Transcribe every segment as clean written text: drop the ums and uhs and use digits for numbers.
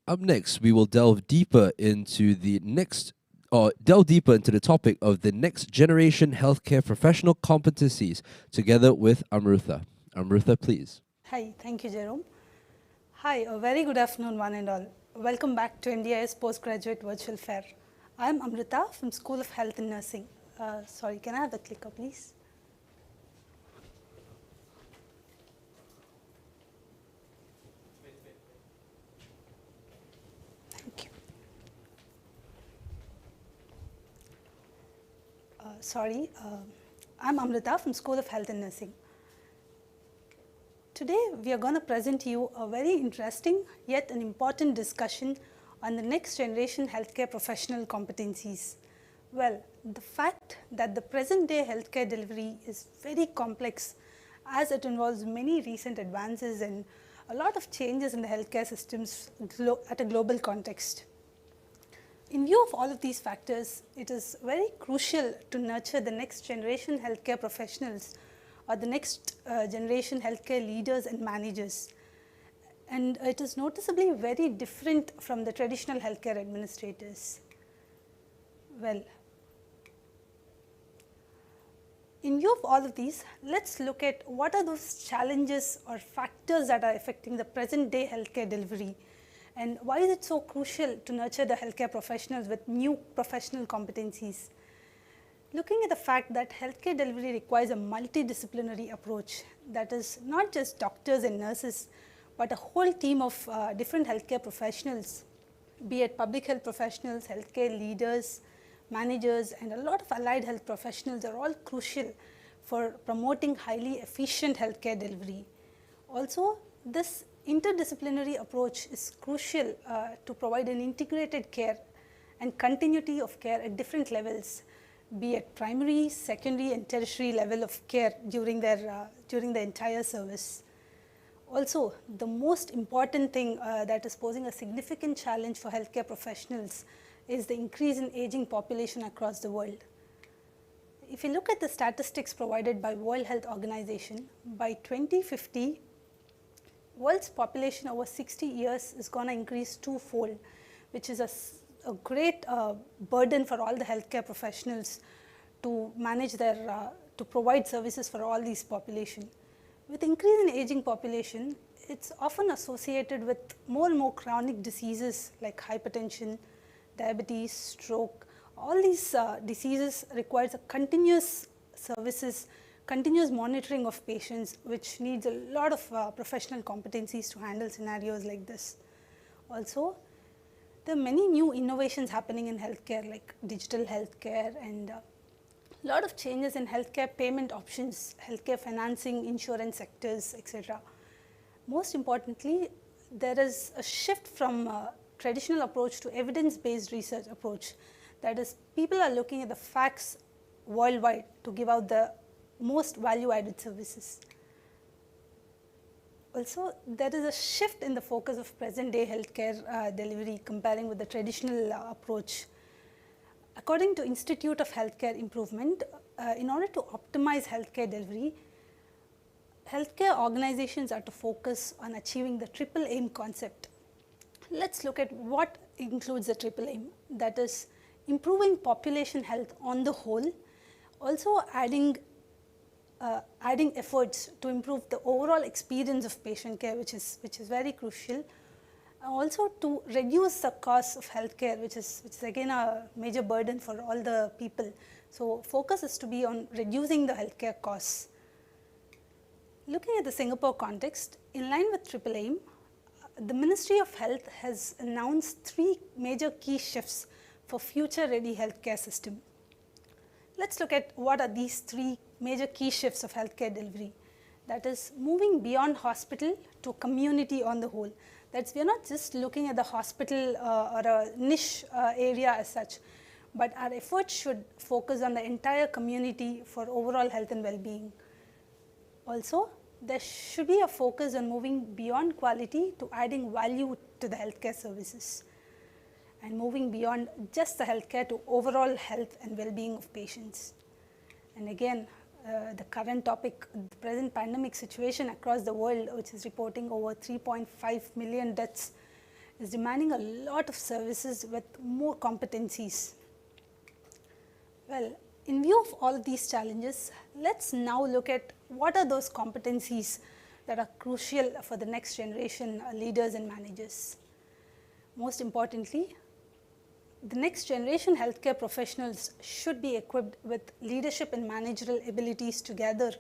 Up next, we will delve deeper into the topic of the next generation healthcare professional competencies together with Amrutha. Amrutha, please. Hi, thank you, Jerome. Hi, a very good afternoon, one and all. Welcome back to MDIS Postgraduate Virtual Fair. I am Amrita from School of Health and Nursing. Sorry, can I have the clicker, please? Thank you. I'm Amrita from School of Health and Nursing. Today, we are going to present to you a very interesting yet an important discussion on the next generation healthcare professional competencies. Well, the fact that the present day healthcare delivery is very complex as it involves many recent advances and a lot of changes in the healthcare systems at a global context. In view of all of these factors, it is very crucial to nurture the next generation healthcare professionals or the next generation healthcare leaders and managers. And it is noticeably very different from the traditional healthcare administrators. Well, in view of all of these, let's look at what are those challenges or factors that are affecting the present day healthcare delivery, and why is it so crucial to nurture the healthcare professionals with new professional competencies. Looking at the fact that healthcare delivery requires a multidisciplinary approach, that is not just doctors and nurses, but a whole team of different healthcare professionals, be it public health professionals, healthcare leaders, managers, and a lot of allied health professionals are all crucial for promoting highly efficient healthcare delivery. Also, this interdisciplinary approach is crucial to provide an integrated care and continuity of care at different levels, be it primary, secondary, and tertiary level of care during the entire service. Also, the most important thing that is posing a significant challenge for healthcare professionals is the increase in aging population across the world. If you look at the statistics provided by World Health Organization, by 2050, world's population over 60 years is going to increase twofold, which is a great burden for all the healthcare professionals to manage to provide services for all these population. With increase in aging population, it's often associated with more and more chronic diseases like hypertension, diabetes, stroke. All these diseases requires a continuous services, continuous monitoring of patients, which needs a lot of professional competencies to handle scenarios like this. Also, there are many new innovations happening in healthcare, like digital healthcare, and a lot of changes in healthcare payment options, healthcare financing, insurance sectors, etc. Most importantly, there is a shift from traditional approach to evidence-based research approach. That is, people are looking at the facts worldwide to give out the most value-added services. Also, there is a shift in the focus of present-day healthcare delivery comparing with the traditional approach. According to Institute of Healthcare Improvement, in order to optimize healthcare delivery, healthcare organizations are to focus on achieving the triple aim concept. Let's look at what includes the triple aim. That is, improving population health on the whole, also adding efforts to improve the overall experience of patient care, which is very crucial. Also to reduce the cost of healthcare, which is again a major burden for all the people. So focus is to be on reducing the healthcare costs. Looking at the Singapore context, in line with triple aim, the Ministry of Health has announced 3 major key shifts for future ready healthcare system. Let's look at what are these 3 major key shifts of healthcare delivery. That is, moving beyond hospital to community on the whole. That's, we are not just looking at the hospital or a niche area as such, but our efforts should focus on the entire community for overall health and well-being. Also, there should be a focus on moving beyond quality to adding value to the healthcare services, and moving beyond just the healthcare to overall health and well-being of patients. And again, the current topic, the present pandemic situation across the world, which is reporting over 3.5 million deaths, is demanding a lot of services with more competencies. Well, in view of all of these challenges, let's now look at what are those competencies that are crucial for the next generation leaders and managers. Most importantly, the next generation healthcare professionals should be equipped with leadership and managerial abilities together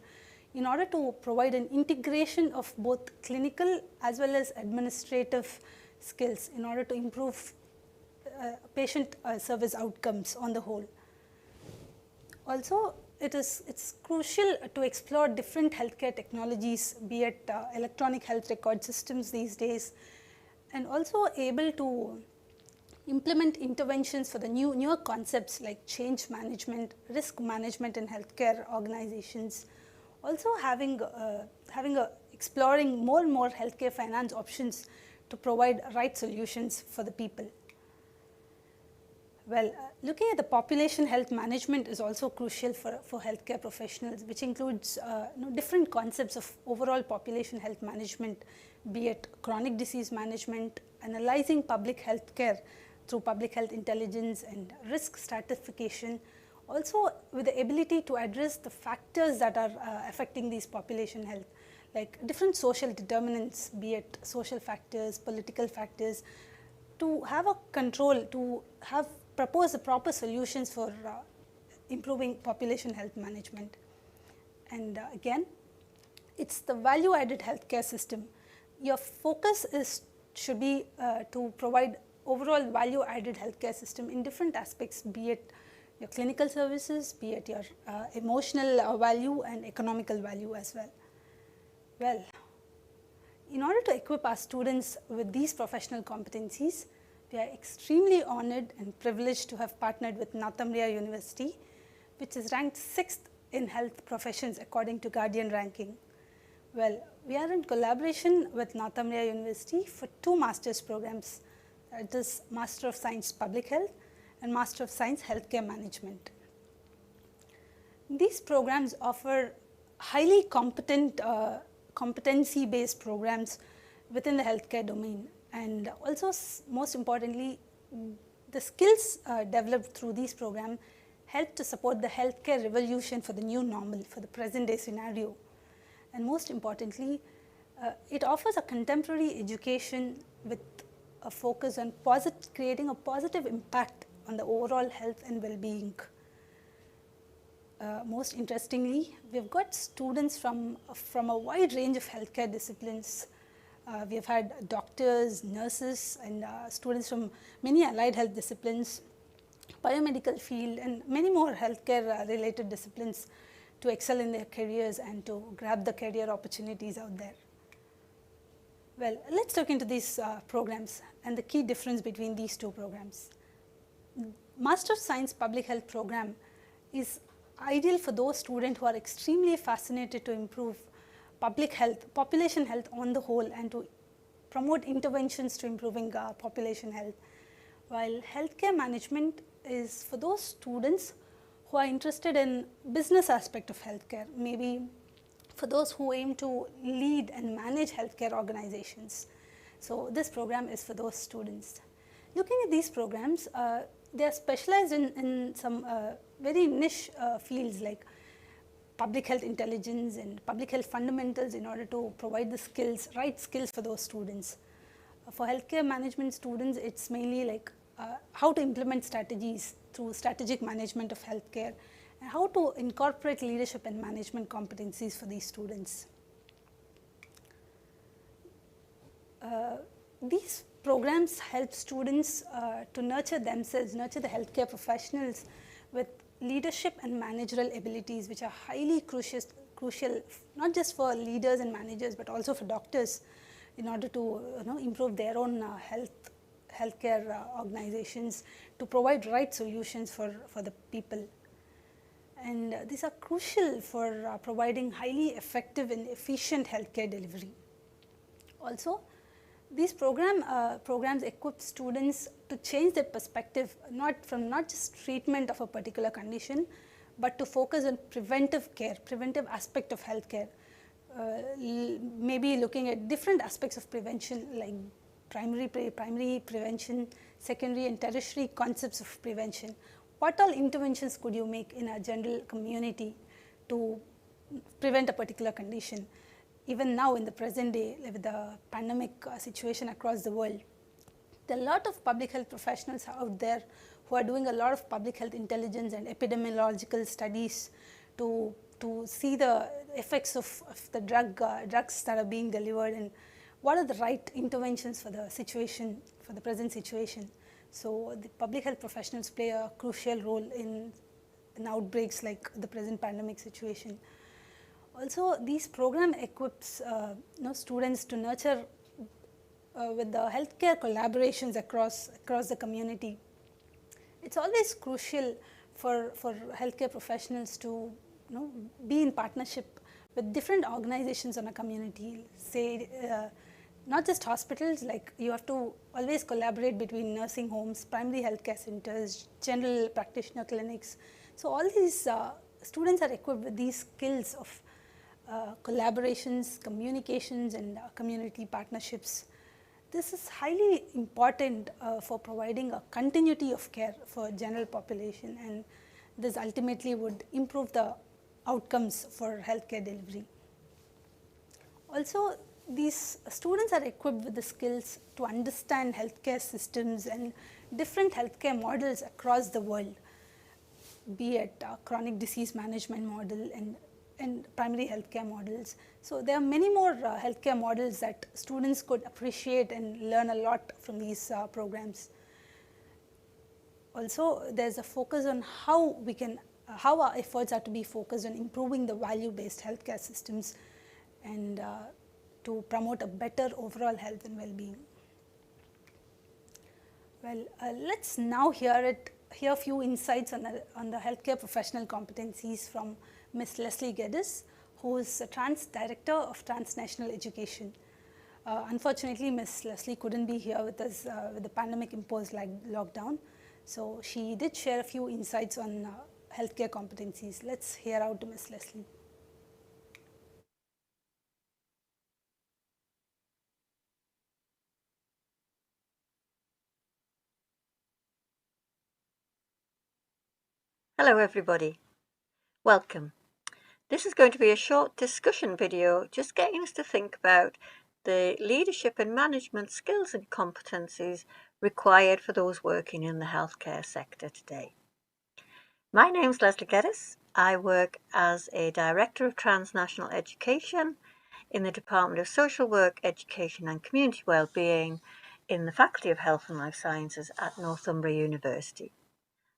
in order to provide an integration of both clinical as well as administrative skills in order to improve patient service outcomes on the whole. Also, it's crucial to explore different healthcare technologies, be it electronic health record systems these days, and also able to implement interventions for the newer concepts like change management, risk management in healthcare organizations. Also exploring more and more healthcare finance options to provide right solutions for the people. Well, looking at the population health management is also crucial for healthcare professionals, which includes different concepts of overall population health management, be it chronic disease management, analyzing public health care through public health intelligence and risk stratification, also with the ability to address the factors that are affecting these population health, like different social determinants, be it social factors, political factors, to have a control, to have propose the proper solutions for improving population health management. And again, it's the value added healthcare system. Your focus should be to provide overall value added healthcare system in different aspects, be it your clinical services, be it your emotional value and economical value as well. Well, in order to equip our students with these professional competencies, we are extremely honored and privileged to have partnered with Northumbria University, which is ranked 6th in health professions according to Guardian ranking. Well, we are in collaboration with Northumbria University for 2 master's programs, that is Master of Science Public Health and Master of Science Healthcare Management. These programs offer highly competent competency based programs within the healthcare domain, and also most importantly, the skills developed through these programs help to support the healthcare revolution for the new normal, for the present day scenario. And most importantly, it offers a contemporary education with a focus on creating a positive impact on the overall health and well-being. Most interestingly, we've got students from a wide range of healthcare disciplines. We've had doctors, nurses, and students from many allied health disciplines, biomedical field, and many more healthcare related disciplines to excel in their careers and to grab the career opportunities out there. Well, let's look into these programs and the key difference between these 2 programs. Master of Science Public Health program is ideal for those students who are extremely fascinated to improve public health, population health on the whole, and to promote interventions to improving population health. While healthcare management is for those students who are interested in business aspect of healthcare, maybe for those who aim to lead and manage healthcare organizations. So this program is for those students. Looking at these programs, they are specialized in some very niche fields like public health intelligence and public health fundamentals in order to provide the skills, right skills for those students. For healthcare management students, it's mainly like how to implement strategies through strategic management of healthcare and how to incorporate leadership and management competencies for these students. These programs help students to nurture themselves, nurture the healthcare professionals with leadership and managerial abilities, which are highly crucial not just for leaders and managers but also for doctors in order to improve their own healthcare organizations, to provide right solutions for the people. And these are crucial for providing highly effective and efficient healthcare delivery. Also, these programs equip students to change their perspective, not just treatment of a particular condition, but to focus on preventive care, preventive aspect of healthcare. Maybe looking at different aspects of prevention like primary prevention, secondary and tertiary concepts of prevention. What all interventions could you make in a general community to prevent a particular condition? Even now in the present day with the pandemic situation across the world, there are a lot of public health professionals out there who are doing a lot of public health intelligence and epidemiological studies to see the effects of the drugs that are being delivered and what are the right interventions for the situation, for the present situation. So the public health professionals play a crucial role in outbreaks like the present pandemic situation. Also, these program equips students to nurture with the healthcare collaborations across the community. It's always crucial for healthcare professionals to be in partnership with different organizations on a community, say not just hospitals, like you have to always collaborate between nursing homes, primary healthcare centers, general practitioner clinics. So all these students are equipped with these skills of collaborations, communications and community partnerships. This is highly important for providing a continuity of care for general population, and this ultimately would improve the outcomes for healthcare delivery. Also, these students are equipped with the skills to understand healthcare systems and different healthcare models across the world, be it chronic disease management model and primary healthcare models. So there are many more healthcare models that students could appreciate and learn a lot from these programs. Also, there's a focus on how our efforts are to be focused on improving the value-based healthcare systems and to promote a better overall health and well-being. Well, let's now hear a few insights on the healthcare professional competencies from Ms. Leslie Geddes, who is a Trans Director of Transnational Education. Unfortunately, Ms. Leslie couldn't be here with us with the pandemic imposed lockdown. So she did share a few insights on healthcare competencies. Let's hear out to Ms. Leslie. Hello everybody, welcome. This is going to be a short discussion video just getting us to think about the leadership and management skills and competencies required for those working in the healthcare sector today. My name is Leslie Geddes. I work as a Director of Transnational Education in the Department of Social Work, Education and Community Wellbeing in the Faculty of Health and Life Sciences at Northumbria University.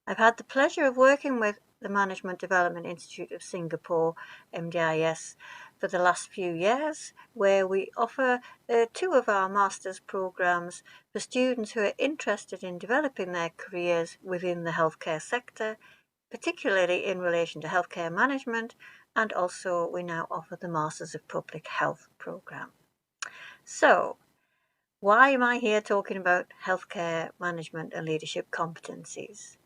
I've had the pleasure of working with the Management Development Institute of Singapore, MDIS, for the last few years, where we offer two of our master's programs for students who are interested in developing their careers within the healthcare sector, particularly in relation to healthcare management, and also we now offer the Masters of Public Health program. So, why am I here talking about healthcare management and leadership competencies?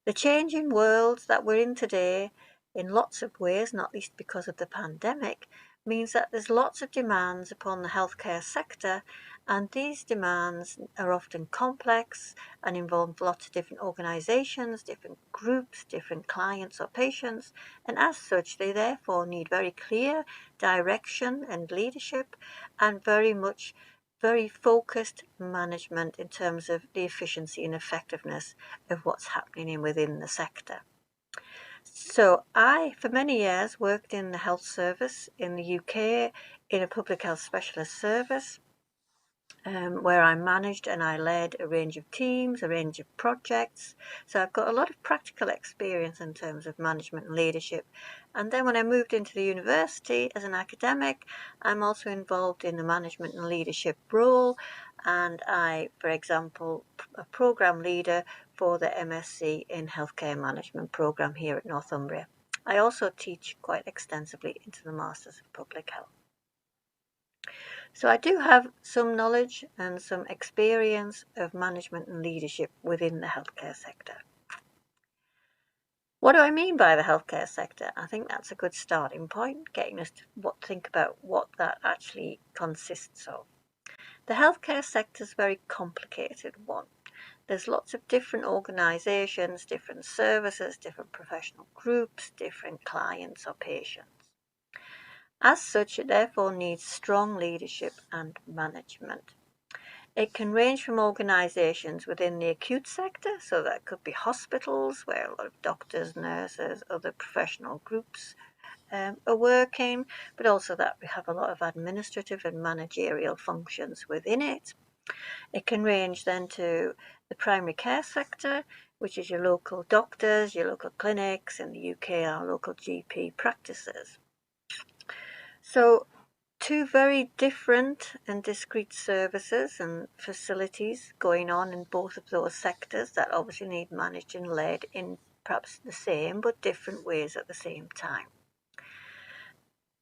The changing world that we're in today, in lots of ways, not least because of the pandemic, means that there's lots of demands upon the healthcare sector, and these demands are often complex and involve lots of different organisations, different groups, different clients or patients, and as such they therefore need very clear direction and leadership and very focused management in terms of the efficiency and effectiveness of what's happening within the sector. So I, for many years, worked in the health service in the UK in a public health specialist service, where I managed and I led a range of teams, a range of projects. So I've got a lot of practical experience in terms of management and leadership. And then when I moved into the university as an academic, I'm also involved in the management and leadership role. And I, for example, a program leader for the MSc in Healthcare Management program here at Northumbria. I also teach quite extensively into the Masters of Public Health. So I do have some knowledge and some experience of management and leadership within the healthcare sector. What do I mean by the healthcare sector? I think that's a good starting point, getting us to think about what that actually consists of. The healthcare sector is a very complicated one. There's lots of different organisations, different services, different professional groups, different clients or patients. As such, it therefore needs strong leadership and management. It can range from organisations within the acute sector, so that could be hospitals where a lot of doctors, nurses, other professional groups are working, but also that we have a lot of administrative and managerial functions within it. It can range then to the primary care sector, which is your local doctors, your local clinics, in the UK our local GP practices. So two very different and discrete services and facilities going on in both of those sectors that obviously need managed and led in perhaps the same but different ways at the same time.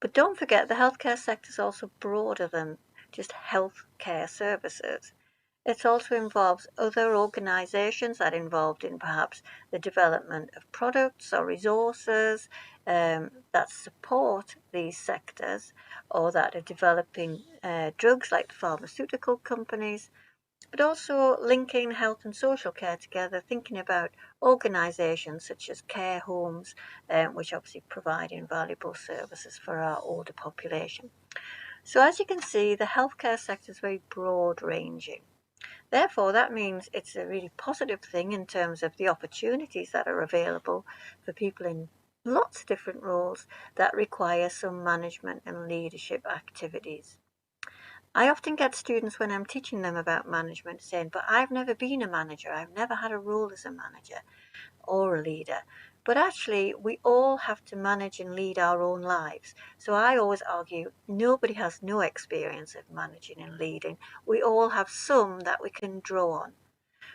But don't forget the healthcare sector is also broader than just healthcare services. It also involves other organisations that are involved in perhaps the development of products or resources that support these sectors, or that are developing drugs like the pharmaceutical companies, but also linking health and social care together, thinking about organisations such as care homes, which obviously provide invaluable services for our older population. So as you can see, the healthcare sector is very broad ranging. Therefore, that means it's a really positive thing in terms of the opportunities that are available for people in lots of different roles that require some management and leadership activities. I often get students when I'm teaching them about management saying, but I've never been a manager, I've never had a role as a manager or a leader. But actually, we all have to manage and lead our own lives. So I always argue nobody has no experience of managing and leading. We all have some that we can draw on.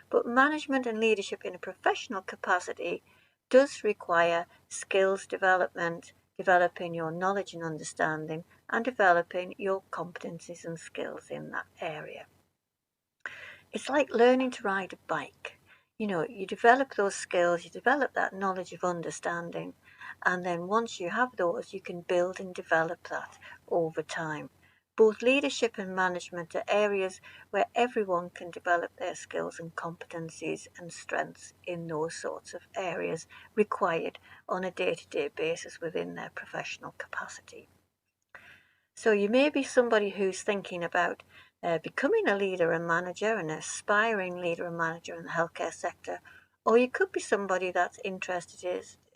But management and leadership in a professional capacity does require skills development, developing your knowledge and understanding, and developing your competencies and skills in that area. It's like learning to ride a bike. You develop those skills, you develop that knowledge of understanding, and then once you have those, you can build and develop that over time. Both leadership and management are areas where everyone can develop their skills and competencies and strengths in those sorts of areas required on a day-to-day basis within their professional capacity. So you may be somebody who's thinking about becoming a leader and manager, an aspiring leader and manager in the healthcare sector, or you could be somebody that's interested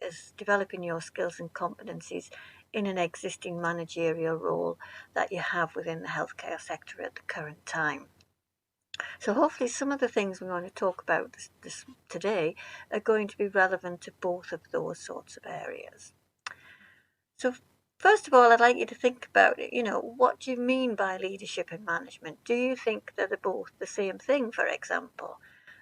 is developing your skills and competencies in an existing managerial role that you have within the healthcare sector at the current time. So hopefully some of the things we're going to talk about this today are going to be relevant to both of those sorts of areas. So first of all, I'd like you to think about it. What do you mean by leadership and management? Do you think that they're both the same thing, for example?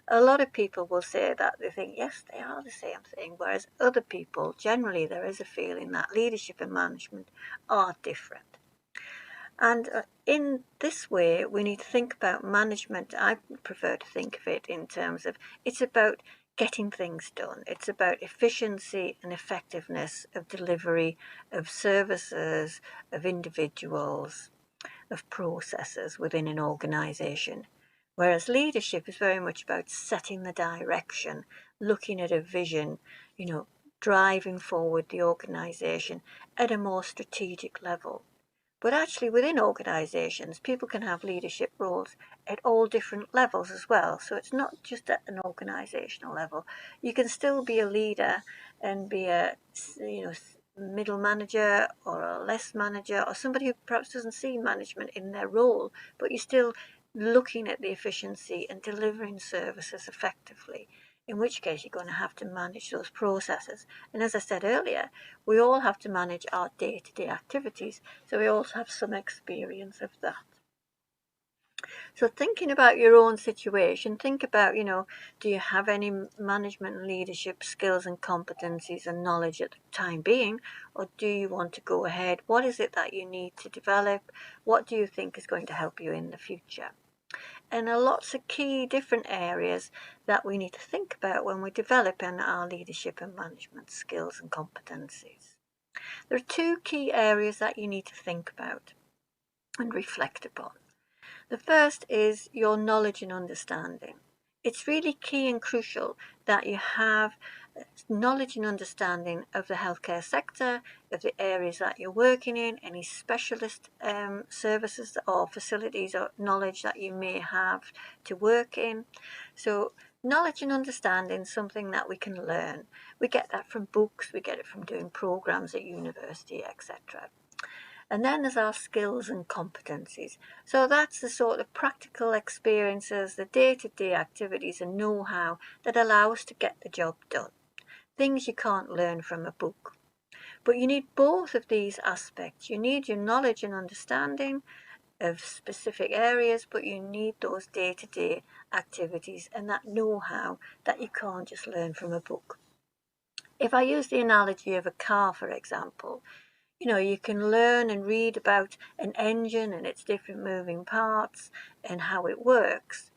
A lot of people will say that they think, yes, they are the same thing, whereas other people, generally, there is a feeling that leadership and management are different. And in this way, we need to think about management. I prefer to think of it in terms of it's about getting things done. It's about efficiency and effectiveness of delivery of services, of individuals, of processes within an organisation. Whereas leadership is very much about setting the direction, looking at a vision, driving forward the organisation at a more strategic level. But actually within organisations, people can have leadership roles at all different levels as well. So it's not just at an organisational level. You can still be a leader and be a middle manager or a less manager or somebody who perhaps doesn't see management in their role, but you're still looking at the efficiency and delivering services effectively, in which case you're going to have to manage those processes. And as I said earlier, we all have to manage our day-to-day activities, so we also have some experience of that. So thinking about your own situation, think about, do you have any management and leadership skills and competencies and knowledge at the time being, or do you want to go ahead? What is it that you need to develop? What do you think is going to help you in the future? And there are lots of key different areas that we need to think about when we're developing our leadership and management skills and competencies. There are two key areas that you need to think about and reflect upon. The first is your knowledge and understanding. It's really key and crucial that you have knowledge and understanding of the healthcare sector, of the areas that you're working in, any specialist services or facilities or knowledge that you may have to work in. So knowledge and understanding is something that we can learn. We get that from books, we get it from doing programs at university, etc. And then there's our skills and competencies. So that's the sort of practical experiences, the day-to-day activities and know-how that allow us to get the job done. Things you can't learn from a book. But you need both of these aspects. You need your knowledge and understanding of specific areas, but you need those day-to-day activities and that know-how that you can't just learn from a book. If I use the analogy of a car, for example, you can learn and read about an engine and its different moving parts and how it works,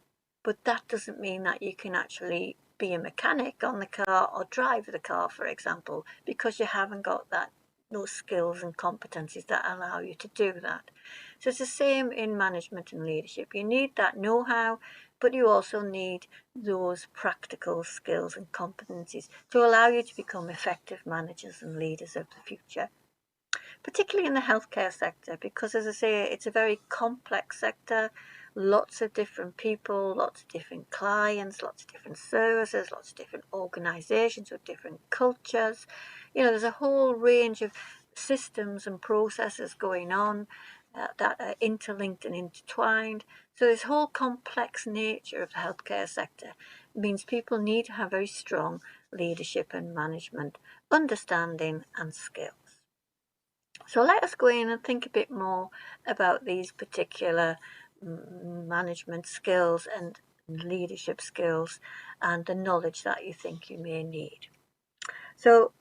but that doesn't mean that you can actually be a mechanic on the car or drive the car, for example, because you haven't got those skills and competencies that allow you to do that. So it's the same in management and leadership. You need that know-how, but you also need those practical skills and competencies to allow you to become effective managers and leaders of the future, particularly in the healthcare sector, because, as I say, it's a very complex sector. Lots of different people, lots of different clients, lots of different services, lots of different organisations with different cultures. There's a whole range of systems and processes going on that are interlinked and intertwined. So this whole complex nature of the healthcare sector means people need to have very strong leadership and management understanding and skills. So let us go in and think a bit more about these particular management skills and leadership skills and the knowledge that you think you may need. So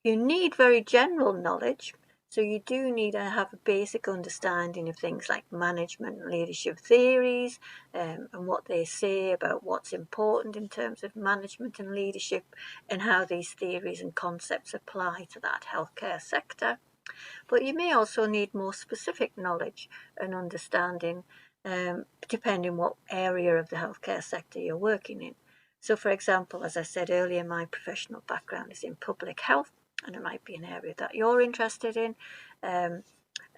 you need very general knowledge. So you do need to have a basic understanding of things like management and leadership theories and what they say about what's important in terms of management and leadership and how these theories and concepts apply to that healthcare sector. But you may also need more specific knowledge and understanding depending what area of the healthcare sector you're working in. So for example, as I said earlier, my professional background is in public health, and it might be an area that you're interested in. And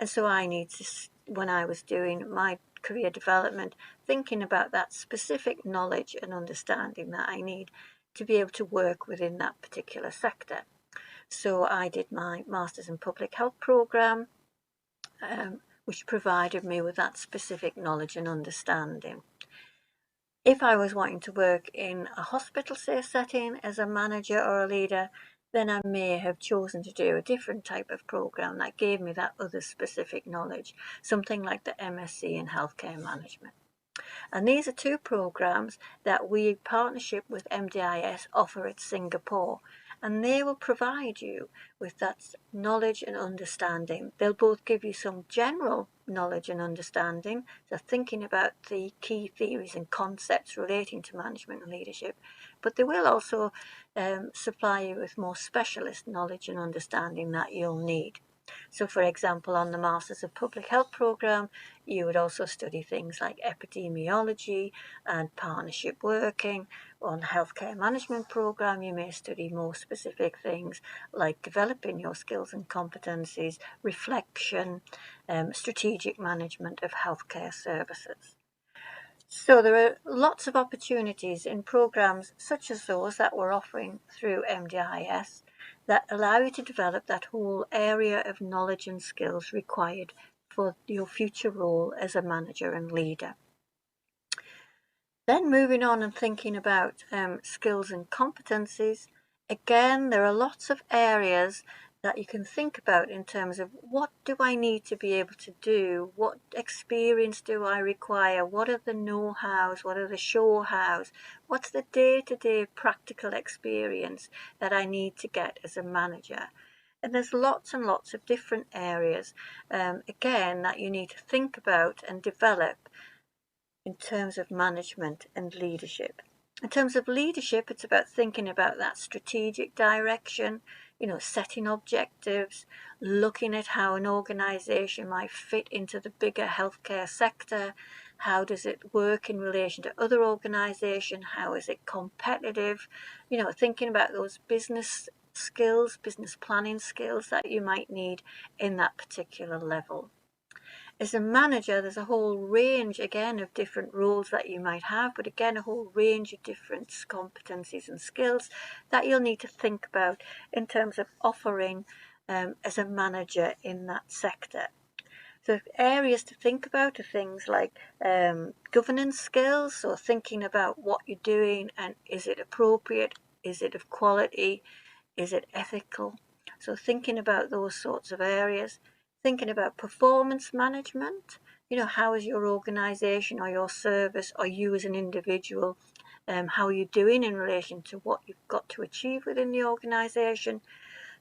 so I need to, when I was doing my career development, thinking about that specific knowledge and understanding that I need to be able to work within that particular sector. So I did my Masters in Public Health programme, which provided me with that specific knowledge and understanding. If I was wanting to work in a hospital setting as a manager or a leader, then I may have chosen to do a different type of programme that gave me that other specific knowledge, something like the MSc in Healthcare Management. And these are two programmes that we, in partnership with MDIS, offer at Singapore. And they will provide you with that knowledge and understanding. They'll both give you some general knowledge and understanding, so thinking about the key theories and concepts relating to management and leadership, but they will also supply you with more specialist knowledge and understanding that you'll need. So for example, on the Masters of Public Health programme, you would also study things like epidemiology and partnership working. On the Healthcare Management programme, you may study more specific things like developing your skills and competencies, reflection, strategic management of healthcare services. So there are lots of opportunities in programmes such as those that we're offering through MDIS that allow you to develop that whole area of knowledge and skills required for your future role as a manager and leader. Then moving on and thinking about skills and competencies, again, there are lots of areas that you can think about in terms of what do I need to be able to do, what experience do I require, what are the know-hows, what are the show-hows, what's the day-to-day practical experience that I need to get as a manager. And there's lots and lots of different areas, again, that you need to think about and develop in terms of management and leadership. In terms of leadership, it's about thinking about that strategic direction, setting objectives, looking at how an organisation might fit into the bigger healthcare sector, How does it work in relation to other organisations? How is it competitive? Thinking about those business skills, business planning skills that you might need in that particular level. As a manager, there's a whole range, again, of different roles that you might have, but again, a whole range of different competencies and skills that you'll need to think about in terms of offering as a manager in that sector. So areas to think about are things like governance skills, so thinking about what you're doing and is it appropriate, is it of quality, is it ethical? So thinking about those sorts of areas. Thinking about performance management, how is your organisation or your service or you as an individual, how are you doing in relation to what you've got to achieve within the organisation?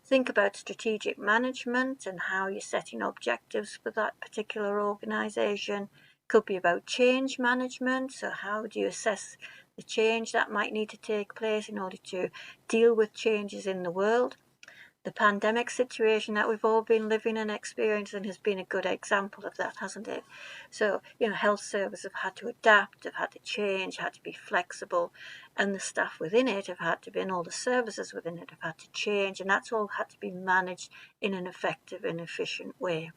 Think about strategic management and how you're setting objectives for that particular organisation. Could be about change management, so how do you assess the change that might need to take place in order to deal with changes in the world. The pandemic situation that we've all been living and experiencing has been a good example of that, hasn't it? So, health services have had to adapt, have had to change, had to be flexible, and the staff within it have had to be, and all the services within it have had to change, and that's all had to be managed in an effective and efficient way.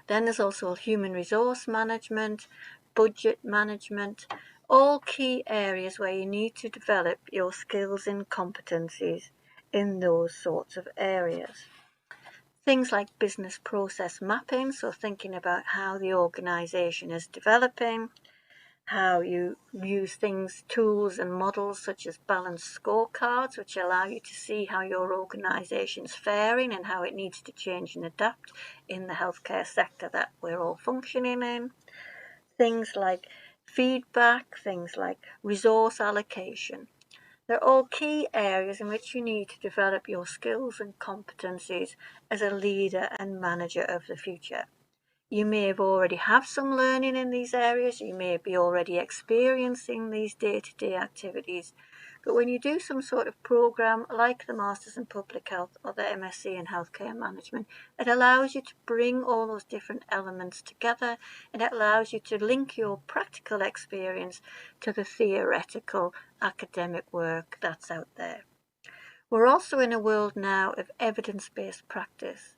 Then there's also human resource management, budget management, all key areas where you need to develop your skills and competencies in those sorts of areas. Things like business process mapping, so thinking about how the organisation is developing, how you use tools and models such as balanced scorecards, which allow you to see how your organisation is faring and how it needs to change and adapt in the healthcare sector that we're all functioning in. Things like feedback, things like resource allocation. They're all key areas in which you need to develop your skills and competencies as a leader and manager of the future. You may have already have some learning in these areas, you may be already experiencing these day-to-day activities, but when you do some sort of program like the Masters in Public Health or the MSc in Healthcare Management, it allows you to bring all those different elements together, and it allows you to link your practical experience to the theoretical academic work that's out there. We're also in a world now of evidence-based practice.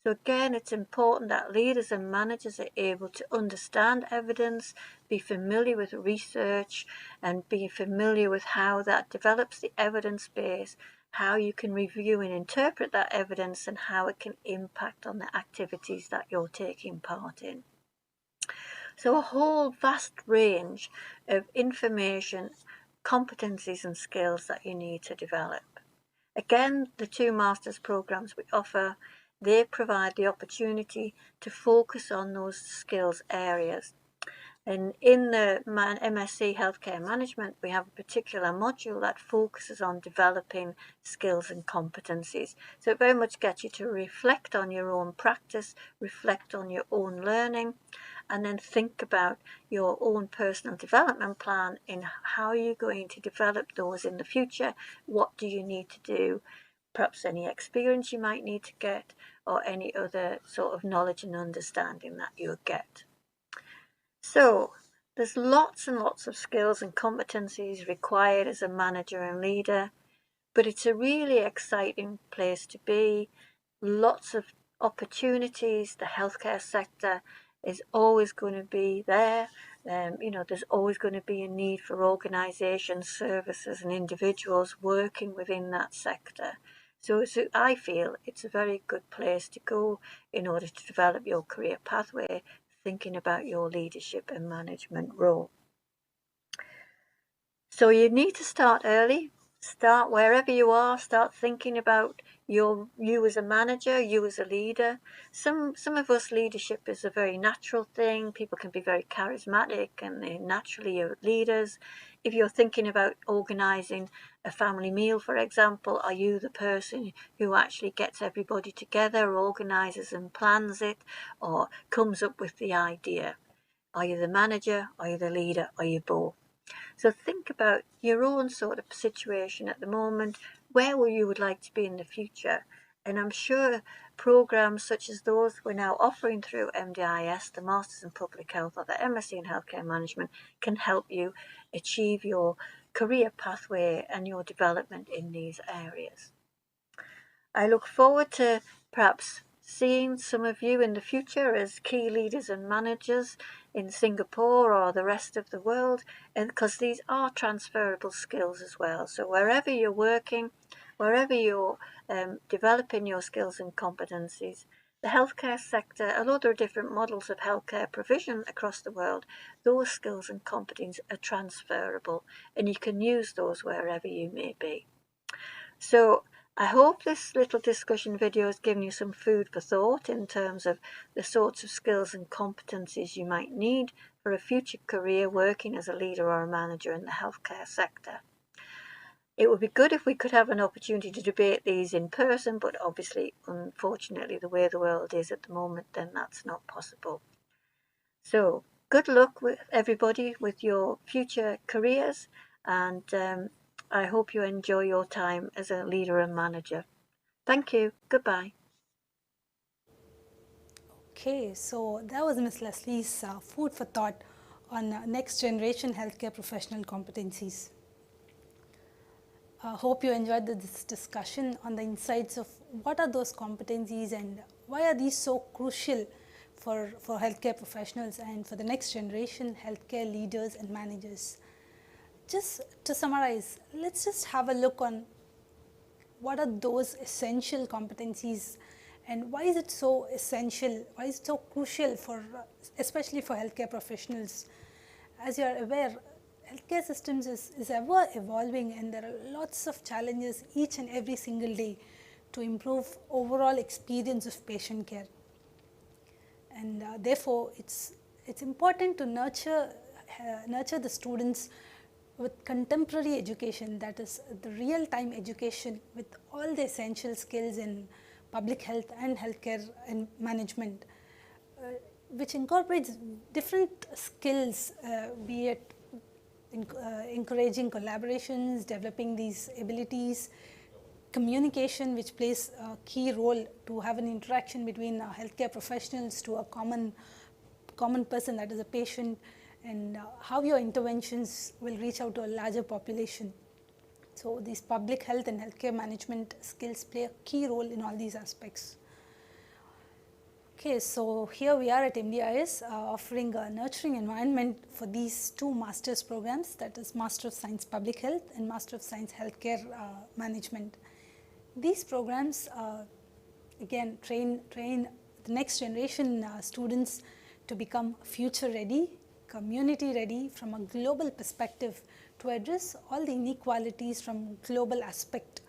So again, it's important that leaders and managers are able to understand evidence, be familiar with research, and be familiar with how that develops the evidence base, how you can review and interpret that evidence, and how it can impact on the activities that you're taking part in. So a whole vast range of information, competencies and skills that you need to develop. Again, the two master's programs we offer, they provide the opportunity to focus on those skills areas. And in the MSc Healthcare Management, we have a particular module that focuses on developing skills and competencies. So it very much gets you to reflect on your own practice, reflect on your own learning, and then think about your own personal development plan in how you're going to develop those in the future. What do you need to do? Perhaps any experience you might need to get, or any other sort of knowledge and understanding that you'll get. So there's lots and lots of skills and competencies required as a manager and leader, but it's a really exciting place to be. Lots of opportunities. The healthcare sector is always going to be there. There's always going to be a need for organisations, services and individuals working within that sector. So I feel it's a very good place to go in order to develop your career pathway, thinking about your leadership and management role. So you need to start early. Start wherever you are. Start thinking about you as a manager, you as a leader. Some of us, leadership is a very natural thing. People can be very charismatic and they naturally are leaders. If you're thinking about organising a family meal, for example, are you the person who actually gets everybody together, organises and plans it, or comes up with the idea? Are you the manager? Are you the leader? Are you both? So think about your own sort of situation at the moment, where you would like to be in the future, And I'm sure programs such as those we're now offering through MDIS, the Masters in Public Health or the MSc in Healthcare Management, can help you achieve your career pathway and your development in these areas. I look forward to perhaps seeing some of you in the future as key leaders and managers in Singapore or the rest of the world, and because these are transferable skills as well. So wherever you're working, wherever you're developing your skills and competencies, the healthcare sector, although there are different models of healthcare provision across the world, those skills and competencies are transferable, and you can use those wherever you may be. So I hope this little discussion video has given you some food for thought in terms of the sorts of skills and competencies you might need for a future career working as a leader or a manager in the healthcare sector. It would be good if we could have an opportunity to debate these in person, but obviously, unfortunately, the way the world is at the moment, then that's not possible. So good luck with everybody with your future careers, and I hope you enjoy your time as a leader and manager. Thank you. Goodbye. Okay, so that was Ms. Leslie's food for thought on next generation healthcare professional competencies. Hope you enjoyed this discussion on the insights of what are those competencies and why are these so crucial for healthcare professionals and for the next generation healthcare leaders and managers. Just to summarize, let's just have a look on what are those essential competencies and why is it so essential, why is it so crucial for, especially for healthcare professionals. As you are aware, healthcare systems is ever evolving and there are lots of challenges each and every single day to improve overall experience of patient care. And therefore, it's important to nurture the students with contemporary education, that is the real-time education with all the essential skills in public health and healthcare and management, which incorporates different skills, be it encouraging collaborations, developing these abilities, communication, which plays a key role to have an interaction between healthcare professionals to a common person, that is a patient, and how your interventions will reach out to a larger population. So these public health and healthcare management skills play a key role in all these aspects. Okay, so here we are at MDIS offering a nurturing environment for these two master's programs, that is Master of Science Public Health and Master of Science Healthcare Management. These programs again train the next generation students to become future ready, community ready from a global perspective to address all the inequalities from global aspect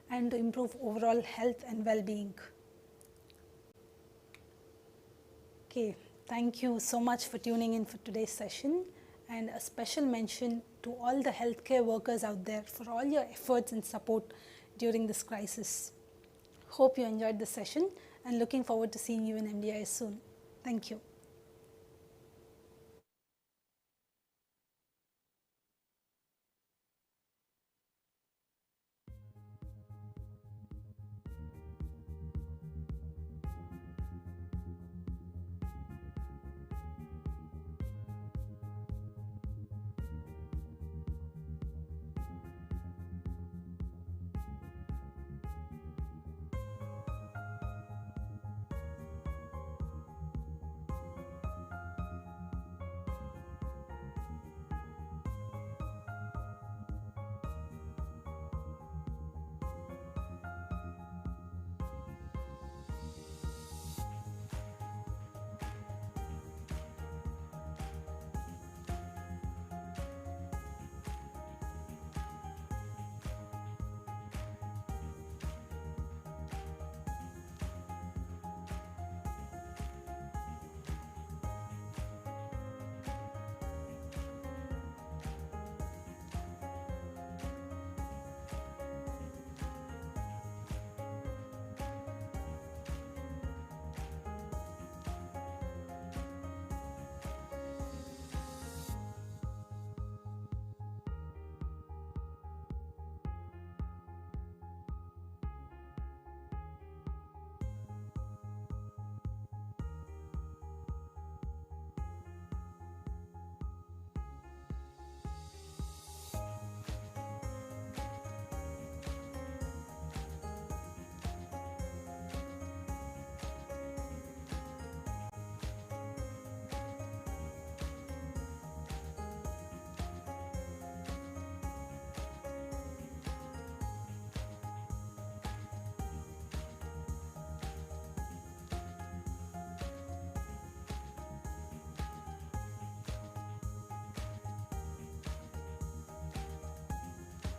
and to improve overall health and well-being. Okay, thank you so much for tuning in for today's session, and a special mention to all the healthcare workers out there for all your efforts and support during this crisis. Hope you enjoyed the session and looking forward to seeing you in MDIS soon. Thank you.